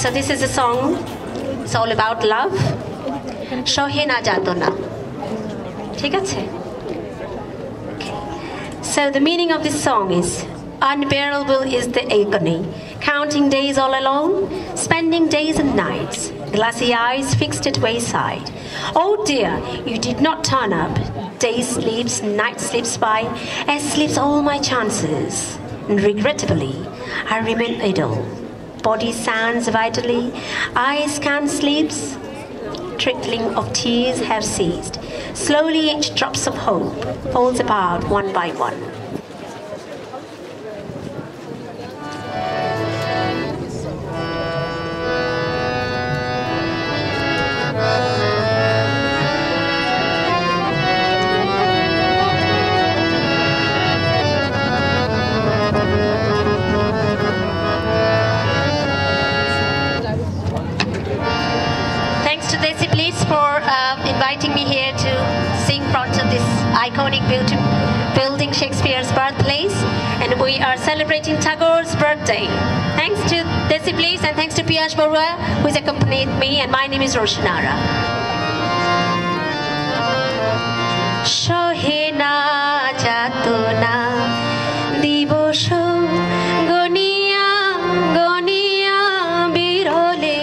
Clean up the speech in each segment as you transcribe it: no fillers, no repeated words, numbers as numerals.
So this is a song. It's all about love. Shohe na jato na. ঠিক আছে? So the meaning of this song is, unbearable is the agony, counting days all alone, spending days and nights, glassy eyes fixed at wayside. Oh dear, you did not turn up. Day sleeps, night slips by, as slips all my chances. And regrettably, I remain idle. Body stands vitally, eyes can't sleep. Trickling of tears have ceased. Slowly each drops of hope falls apart one by one. For inviting me here to sing front of this iconic building, Shakespeare's birthplace, and we are celebrating Tagore's birthday. Thanks to Desi Please and thanks to Piyash Barua, who has accompanied me, and my name is Roshanara. Shohe na jato na divosho goniya goniya birole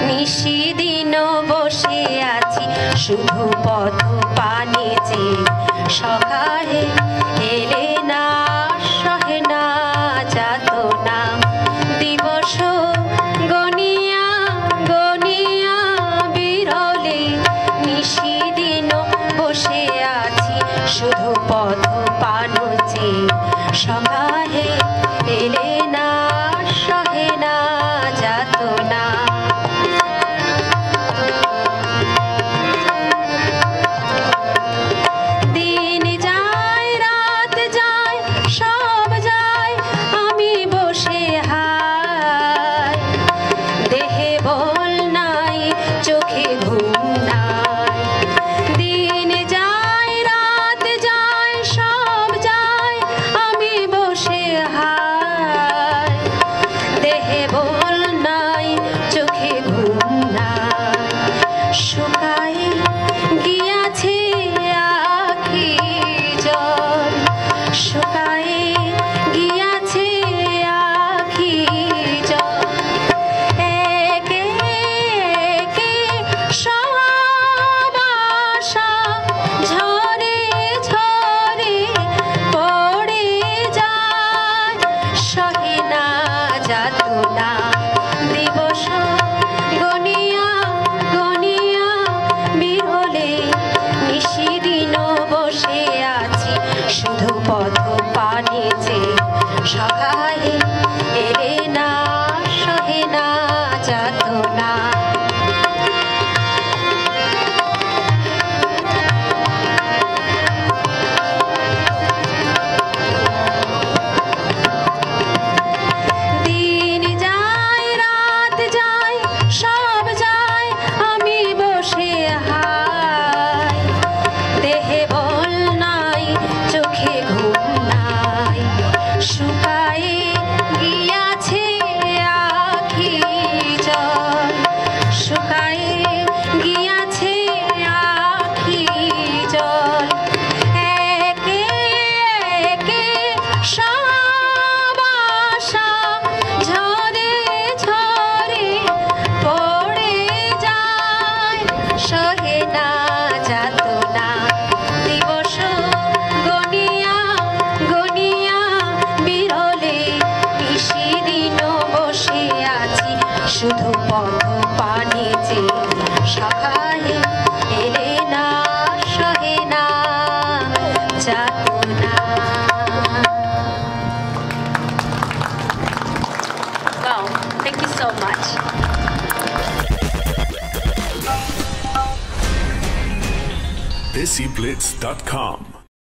nishidino boshe শুধু পথ পানে যে সকাহে এলে না সহে না যাতো না দিবস গনিয়া গনিয়া বিরলে নিশিদিন বসে আছি শুধু পথ পানো যে সকাহে এলে না সহে না যাতো না শুধু পথ পানে যে সকালে এলে না সহে না যাতো না। Wow, thank you so much. DesiBlitz.com